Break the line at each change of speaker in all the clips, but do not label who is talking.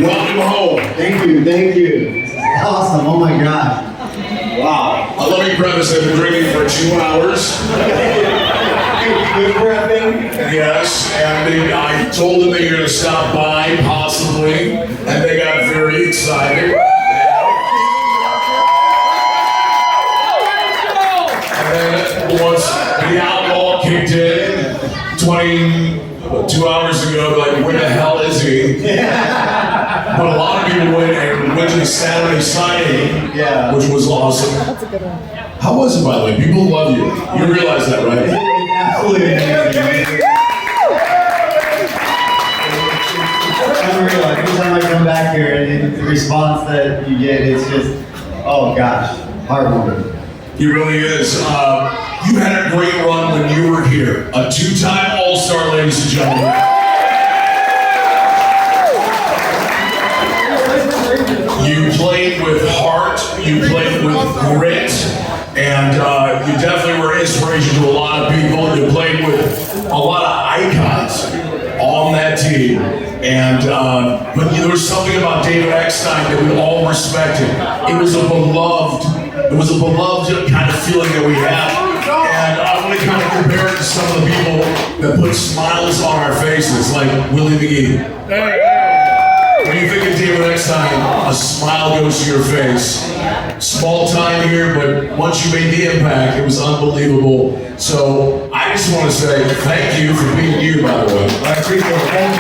Welcome home.
Thank you. This is awesome. Oh my God.
Wow. Let me preface I've been drinking for 2 hours.
Good prepping.
Yes, and I told them they were going to stop by, possibly, and they got very excited. And then once the alcohol kicked in, 2 hours ago, like, where the hell is he? But a lot of people went to the Saturday signing, which was awesome.
That's a good one.
How was it, by the way? People love you. You realize that, right?
Absolutely amazing. Unreal. Every time I come back here, and the response that you get, it's just, oh gosh, heartwarming.
He really is. You had a great run when you were here. A 2-time All-Star, ladies and gentlemen. You played with heart, you played with grit, and you definitely were inspiration to a lot of people. You played with a lot of icons on that team. And but there was something about David Eckstein that we all respected. It was a beloved kind of feeling that we had. And I'm going to kind of compare it to some of the people that put smiles on our faces, like Willie McGee. When you think of David Eckstein, a smile goes to your face. Small time here, but once you made the impact, it was unbelievable. So I just want to say thank you for being you, by the way.
I appreciate it. Thank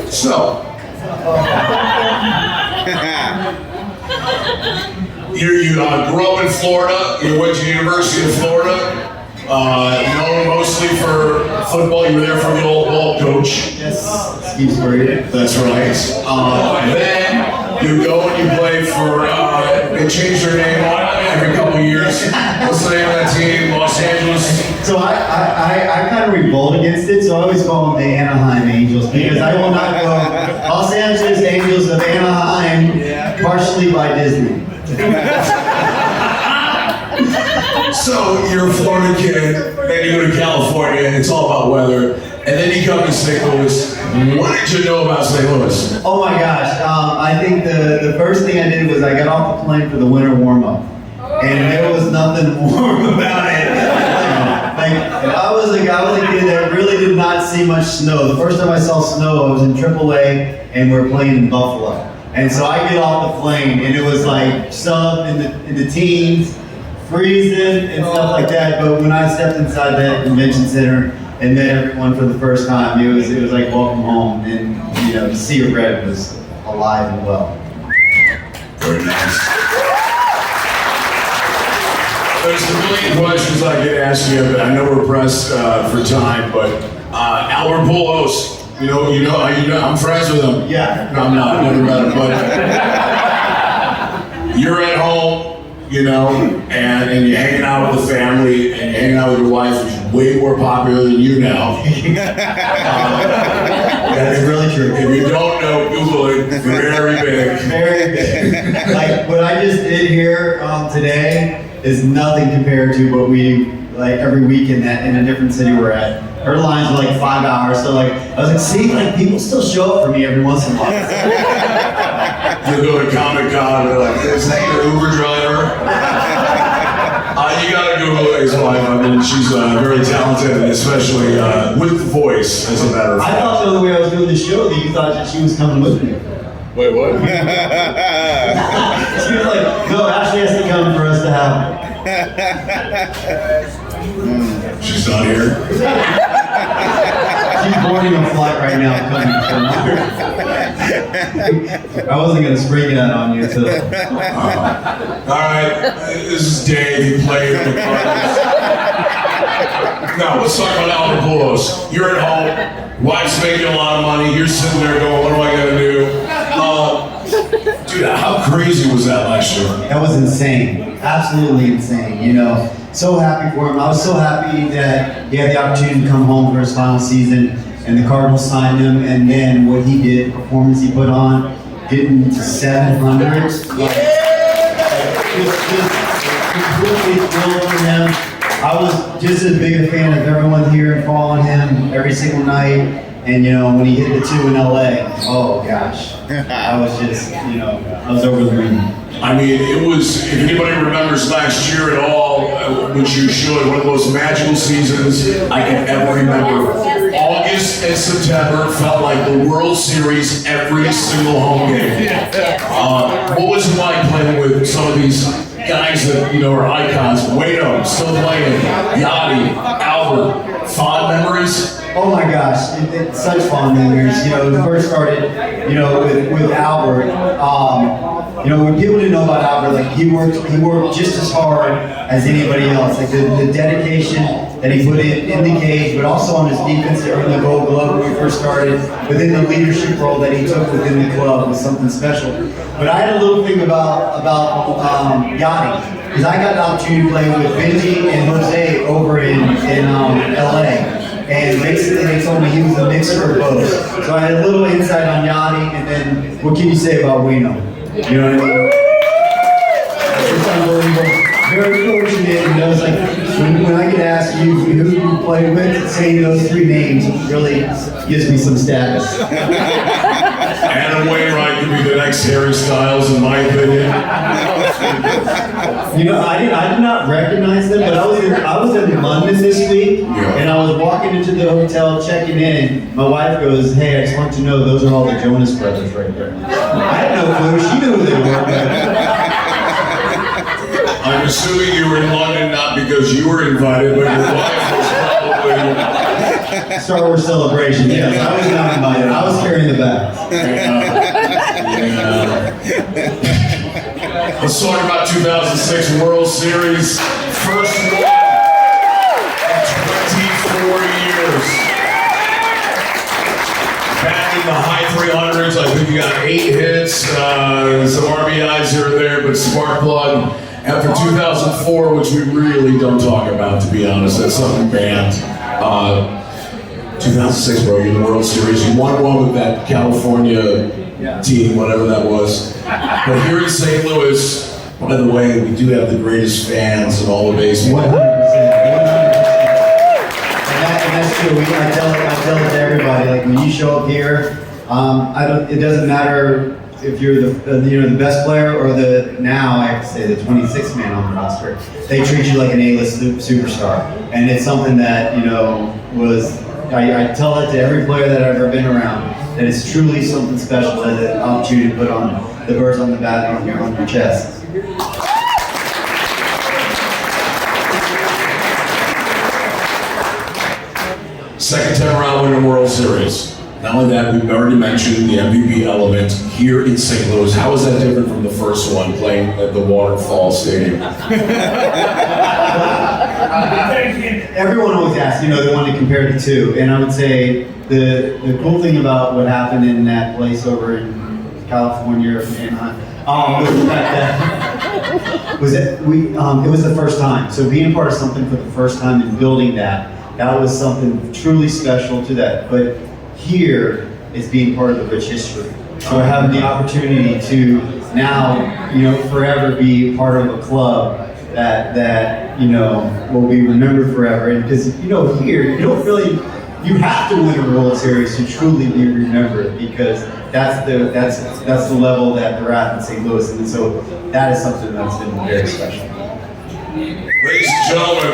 you.
So, you grew up in Florida. You went to the University of Florida. Known mostly for football. You were there for the old ball coach.
Yes, Steve Spurrier.
That's right. Then you go and you play for, they changed their name every couple of years. What's the name of that team? Los Angeles?
So I kind of revolt against it, so I always call them the Anaheim Angels, because I will not go Los Angeles Angels of Anaheim, partially by Disney.
So you're a Florida kid, then you go to California, and it's all about weather, and then you come to St. Louis. What did you know about St. Louis?
Oh my gosh, I think the first thing I did was I got off the plane for the winter warm-up, and there was nothing warm about it. I was a kid that really did not see much snow. The first time I saw snow, I was in AAA, and we were playing in Buffalo. And so I get off the plane, and it was like sub in the teens, freezing and stuff like that. But when I stepped inside that convention center and met everyone for the first time, it was like welcome home. And the Sea of Red was alive and well.
Very nice. There's a million questions I could ask you, but I know we're pressed for time. But Albert Pujols, I'm friends with him.
Yeah.
No, I'm not. Never met him, but you're at home. And you're hanging out with the family, and you're hanging out with your wife, who's way more popular than you now.
That's really true.
If you don't know, Google it. Very big.
Very big. Like what I just did here today is nothing compared to what we every week in a different city we're at. Her lines were like 5 hours, so I was like, see, people still show up for me every once in a while.
You go to Comic-Con and they're like, is that your Uber driver? You gotta Google his wife. I mean, she's very talented, and especially with the voice, as a matter of fact.
I thought the other way I was doing the show that you thought that she was coming with me.
Wait, what?
She was like, no, Ashley has to come for us to have
She's not here.
She's boarding a flight right now. I wasn't going to spring that on you. So.
All right, this is Dave. He played in the Cardinals. Now, let's talk about Albert Pujols. You're at home. Wife's making a lot of money. You're sitting there going, what am I going to do? Dude, how crazy was that last year?
That was insane. Absolutely insane. So happy for him. I was so happy that he had the opportunity to come home for his final season, and the Cardinals signed him, and then what he did, the performance he put on, getting to 700s. It was just completely thrilled for him. I was just as big a fan of everyone here and following him every single night. And you know, when he hit the 2 in LA, oh gosh, I was just, you know, I was over the moon.
I mean, it was, if anybody remembers last year at all, which you should, one of the most magical seasons I can ever remember. August and September felt like the World Series every single home game. What was it like playing with some of these guys that, you know, are icons? Wayno, still playing, Yachty, Albert, fond memories?
Oh my gosh, it's such fond memories. You know, it first started, you know, with Albert. You know, when people didn't know about Albert, like he worked just as hard as anybody else. Like the dedication that he put in the cage, but also on his defense to earn the Gold Glove when we first started, within the leadership role that he took within the club was something special. But I had a little thing about Yachty, because I got the opportunity to play with Benji and Jose over in LA. And basically they told me he was a mixer of both. So I had a little insight on Yachty, and then what can you say about Wayno? You know what I mean? It's unbelievable. Very fortunate, and I was like, when I get asked you who you played with, saying those 3 names really gives me some status.
Adam Wainwright could be the next Harry Styles, in my opinion.
You know, I did not recognize them, but I was in London this week, and I was walking into the hotel, checking in. My wife goes, "Hey, I just want you to know those are all the Jonas Brothers right there." I had no clue. She knew who they were.
I'm assuming you were in London not because you were invited, but your wife was probably.
Star Wars Celebration. Yes, I was not invited. I was carrying the bags.
Let's talk about 2006 World Series. First one in 24 years. Back in the high 300s, I think you got 8 hits, some RBIs here and there, but spark plug. After 2004, which we really don't talk about, to be honest, that's something banned. 2006, bro, you're in the World Series. You won one with that California team, whatever that was. But here in St. Louis, by the way, we do have the greatest fans in all of baseball.
100%. And that's true. I tell it to everybody. Like when you show up here, it doesn't matter if you're the best player or now I have to say the 26th man on the roster. They treat you like an A-list superstar, and it's something that I tell that to every player that I've ever been around. That it's truly something special, that an opportunity to put on the birds on the bat on your chest.
Second time around winning World Series. Not only that, we've already mentioned the MVP element here in St. Louis. How is that different from the first one, playing at the Waterfall Stadium?
Everyone always asks, they want to compare the two, and I would say the cool thing about what happened in that place over in California and was that it was the first time. So being part of something for the first time and building that was something truly special to that. But here is being part of the rich history. So having the opportunity to now, forever be part of a club that will be remembered forever. And because here you have to win a World Series to truly be remembered, because that's the level that they're at in St. Louis, and so that is something that's been very special.
Ladies and gentlemen.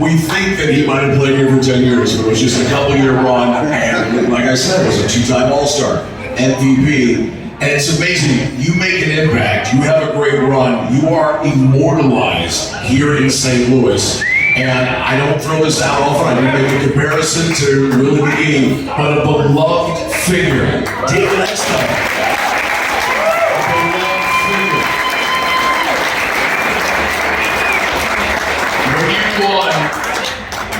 We think that he might have played here for 10 years, but it was just a couple-year run, and like I said, was a 2-time All-Star, MVP, and it's amazing. You make an impact, you have a great run, you are immortalized here in St. Louis, and I don't throw this out often, I didn't make a comparison to Willie McGee, but a beloved figure, David Eckstein.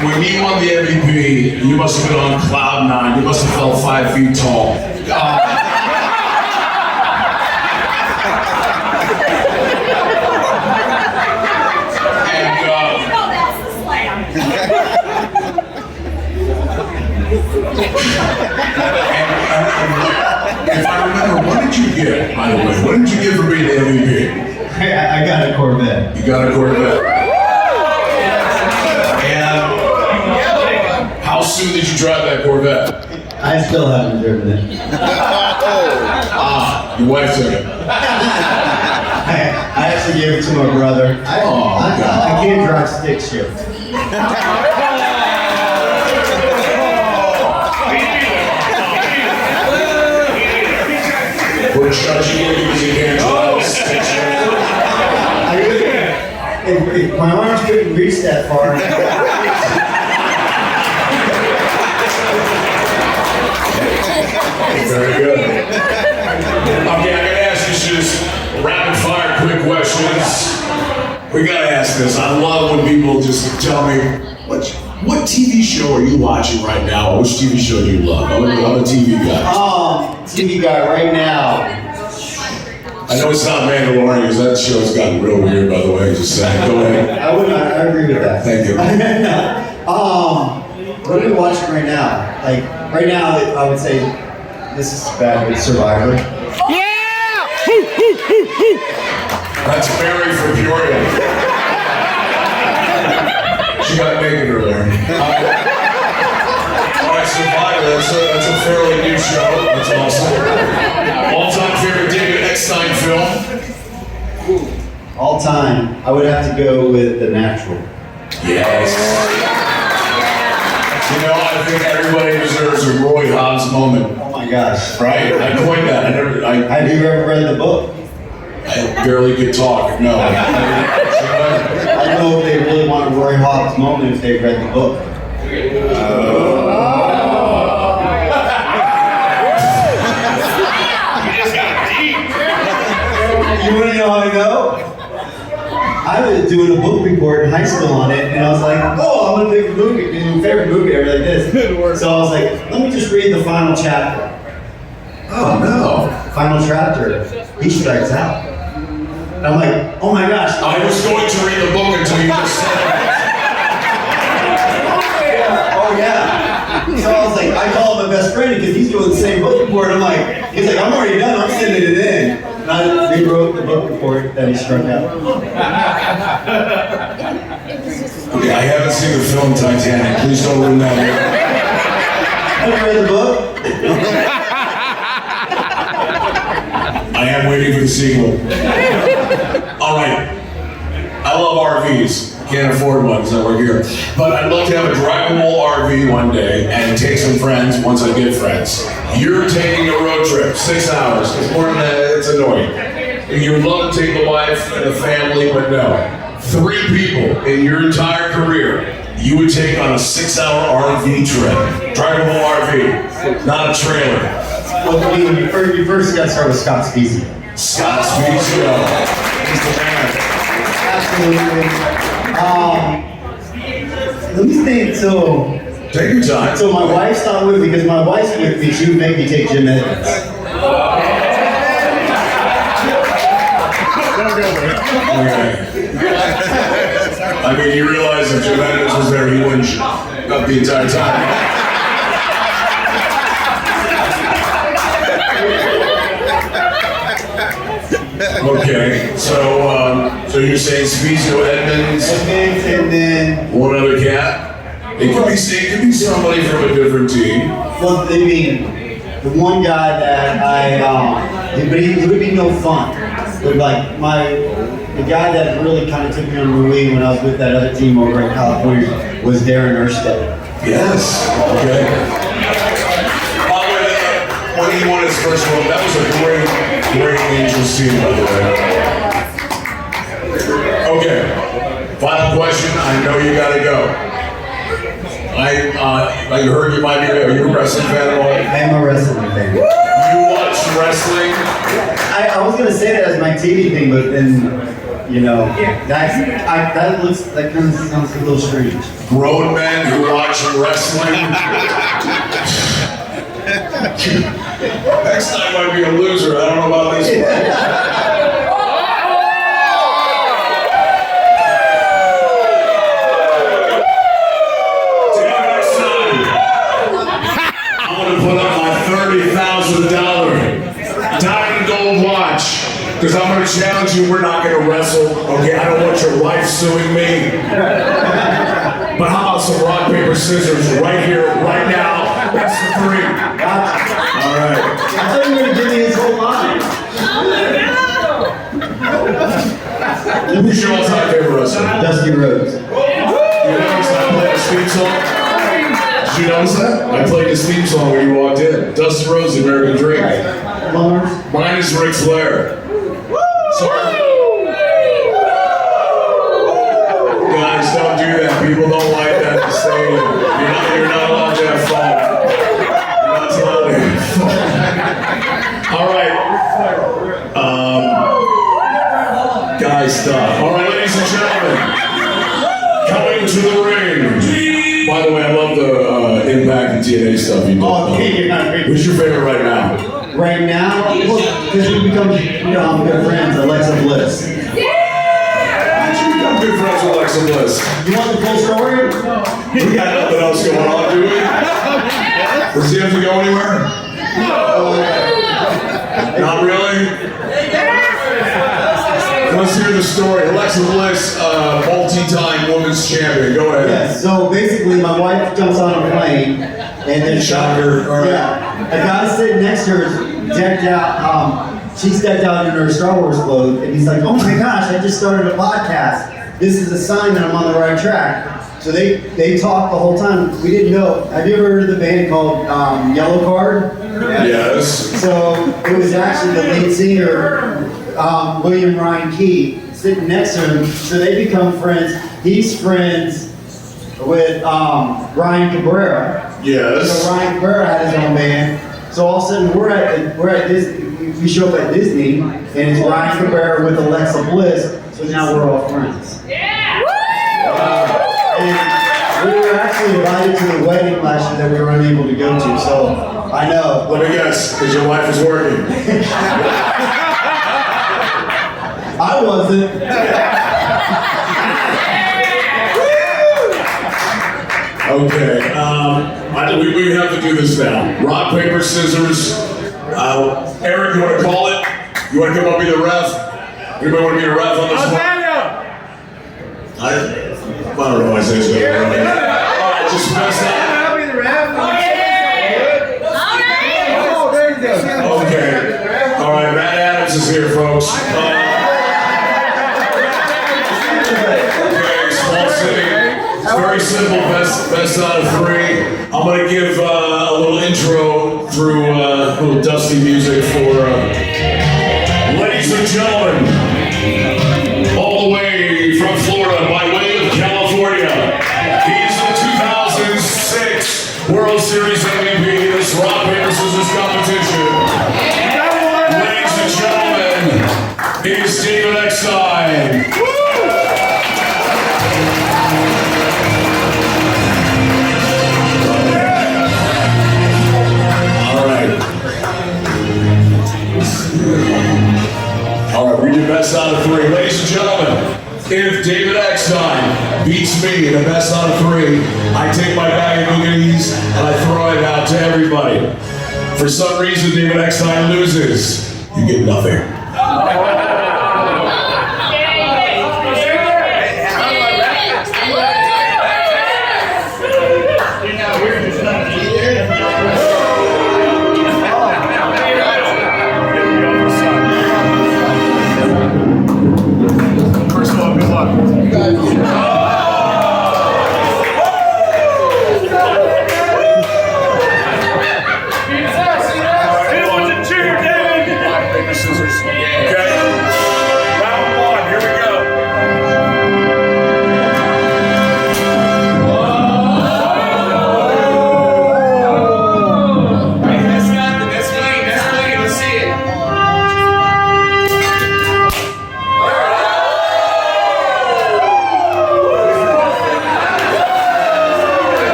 When you won the MVP, you must have been on cloud 9. You must have felt 5 feet tall. if I remember, what did you get, by the way? What did you get for being the MVP?
I got a Corvette.
You got a Corvette. And how soon did you drive that Corvette?
I still haven't driven it.
Your wife took it.
I actually gave it to my brother. I can't drive stick shift.
What shot you get because you can't drive stick shift?
My arms couldn't reach that far.
Very good. Okay, I gotta ask you just rapid fire quick questions. We gotta ask this. I love when people just tell me, what TV show are you watching right now? Which TV show do you love? I'm a TV guy.
TV guy right now.
I know it's not Mandalorian because that show's gotten real weird, by the way. Just saying. Go ahead.
I agree with that.
Thank you.
What are we watching right now? Like, right now, I would say this is bad, but Survivor.
Yeah!
That's Mary from Peoria. She got naked earlier. All right, Survivor, that's a fairly new show. That's awesome. All-time favorite David Eckstein film?
All time, I would have to go with The Natural.
Yes. You know, I think everybody deserves a Roy Hobbs moment.
Oh my gosh.
Right? I coined that.
Have you ever read the book?
I barely could talk. No.
I don't know if they really want a Roy Hobbs moment if they've read the book. You want to know how I know? I was doing a book report in high school on it, and I was like, oh, I'm gonna pick a movie, my favorite movie ever, like this. So I was like, let me just read the final chapter.
Oh no.
Final chapter, he strikes out. And I'm like, oh my gosh.
I was going to read the book until you just said it.
Oh yeah. So I was like, I called my best friend because he's doing the same book report. I'm like, he's like, I'm already done, I'm sending it in. And I rewrote the book report that he struck out.
Okay, I haven't seen the film Titanic. Please don't ruin that.
Have you read the book?
I am waiting for the sequel. All right. I love RVs. Can't afford one because I work here. But I'd love to have a drivable RV one day and take some friends once I get friends. You're taking a road trip, 6 hours. It's more than that, it's annoying. You would love to take the wife and the family, but no. 3 people in your entire career you would take on a 6-hour RV trip. Drivable RV, not a trailer.
Well, you first got to start with Scott Speezy.
Scott Speezy, he's the man.
Absolutely. Let me think. So
take your time.
So my wife's not with me because my wife's with me. She would make me take Jim Edmonds.
Okay. I mean, you realize if Jim Edmonds was there, he wouldn't shut up the entire time. Okay, so you're saying Speezo Edmonds,
and then
one other cat? It could be somebody from a different team.
Well, I mean, the one guy that he would be no fun. But like the guy that really kind of took me on the wing when I was with that other team over in California was Darren Erstead.
Yes. Okay. When he won his first one, that was a great Angels team, by the way. Okay. Final question. I know you gotta go. I heard you might be are you a wrestling fan or what?
I am a wrestling fan.
You watch wrestling?
I was gonna say that as my TV thing, but then you know that kind of sounds a little strange.
Grown men who watch wrestling. Next time might be a loser. I don't know about this one. Put up my $30,000 gold watch. Because I'm going to challenge you, we're not going to wrestle. Okay, I don't want your wife suing me. But how about some rock, paper, scissors right here, right now? That's the 3. All right.
I thought you were going to give me his whole line.
Who's your all-time favorite wrestler?
Dusty Rhodes.
You notice I played his theme song? Did you notice that? I played his theme song when you walked in. Dusty Rhodes, The American Dream.
Mars.
Mine is Ric Flair. Sorry. Guys, don't do that. People don't like that to say. You're not allowed to have fun. You're not allowed to have fun. All right. Guys, stop. All right, ladies and gentlemen, coming to the ring. By the way, I love the Impact and TNA stuff you do.
Oh, okay.
Who's your favorite right now?
Right now, because we become good friends, Alexa Bliss.
How'd you become good friends with Alexa Bliss?
You want the full story?
We got nothing else going on, do we? Does he have to go anywhere? Not really? Let's hear the story. Alexa Bliss, multi-time women's champion. Go ahead.
Yes, so basically my wife jumps on a plane and then
Shocker. All right.
yeah, a guy sitting next to her is decked out, she's decked out in her Star Wars clothes, and he's like, oh my gosh, I just started a podcast. This is a sign that I'm on the right track. So they talked the whole time. We didn't know. Have you ever heard of the band called Yellow Card?
Yes.
So it was actually the lead singer, William Ryan Key, sitting next to him. So they become friends. He's friends with Ryan Cabrera.
Yes.
So Ryan Cabrera had his own band. So all of a sudden we're at Disney. We show up at Disney, and it's Ryan Cabrera with Alexa Bliss. So now we're all friends.
Yeah!
And we were actually invited to the wedding last year that we were unable to go to. So I know.
Let me guess, because your wife is working.
I wasn't.
Okay, we have to do this now. Rock, paper, scissors. Eric, you want to call it? You want to come up and be the ref? Anybody want to be the ref on this one? I don't know why I say it's good. All right, just mess up.
I'll be the ref.
Okay. All right, Matt Adams is here, folks. Okay, small city. It's very simple, best out of 3. I'm going to give a little intro through a little dusty music for ladies and gentlemen, all the way from Florida, by way of California. He's the 2006 World Series MVP in this rock, paper, scissors competition. Ladies and gentlemen, he's David Eckstein. All right, we do best out of 3. Ladies and gentlemen, if David Eckstein beats me in the best out of 3, I take my bag of cookies and I throw it out to everybody. For some reason, David Eckstein loses. You get nothing. First of all, good luck. Scissors.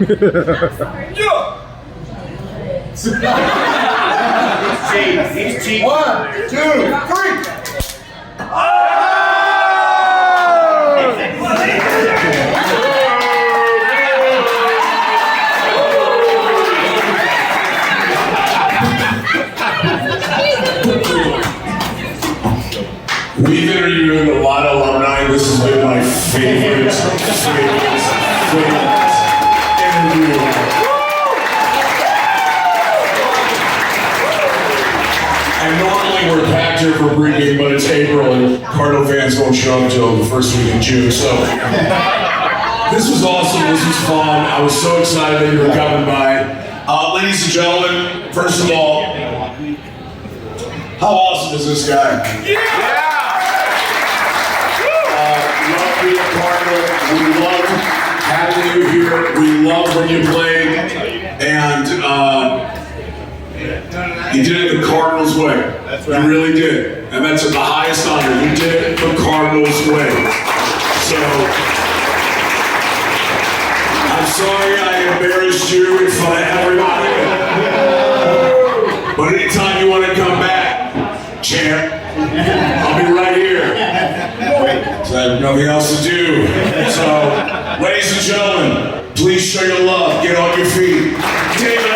He's cheap. 1, 2, 3.
We've interviewed a lot of alumni. This has been my favorite interview. And normally we're packed here for pregame, but it's April and Cardinal fans won't show up until the first week in June. So this was awesome. This was fun. I was so excited that you were coming by. Ladies and gentlemen, first of all, how awesome is this guy? Love being a Cardinal. We love having you here. We love when you played. And you did it the Cardinals way. That's right. You really did. And that's the highest honor. You did it the Cardinals way. So, I'm sorry I embarrassed you in front of everybody. But anytime you want to come back, champ, I'll be right here. So I have nothing else to do. So, ladies and gentlemen, please show your love. Get on your feet. David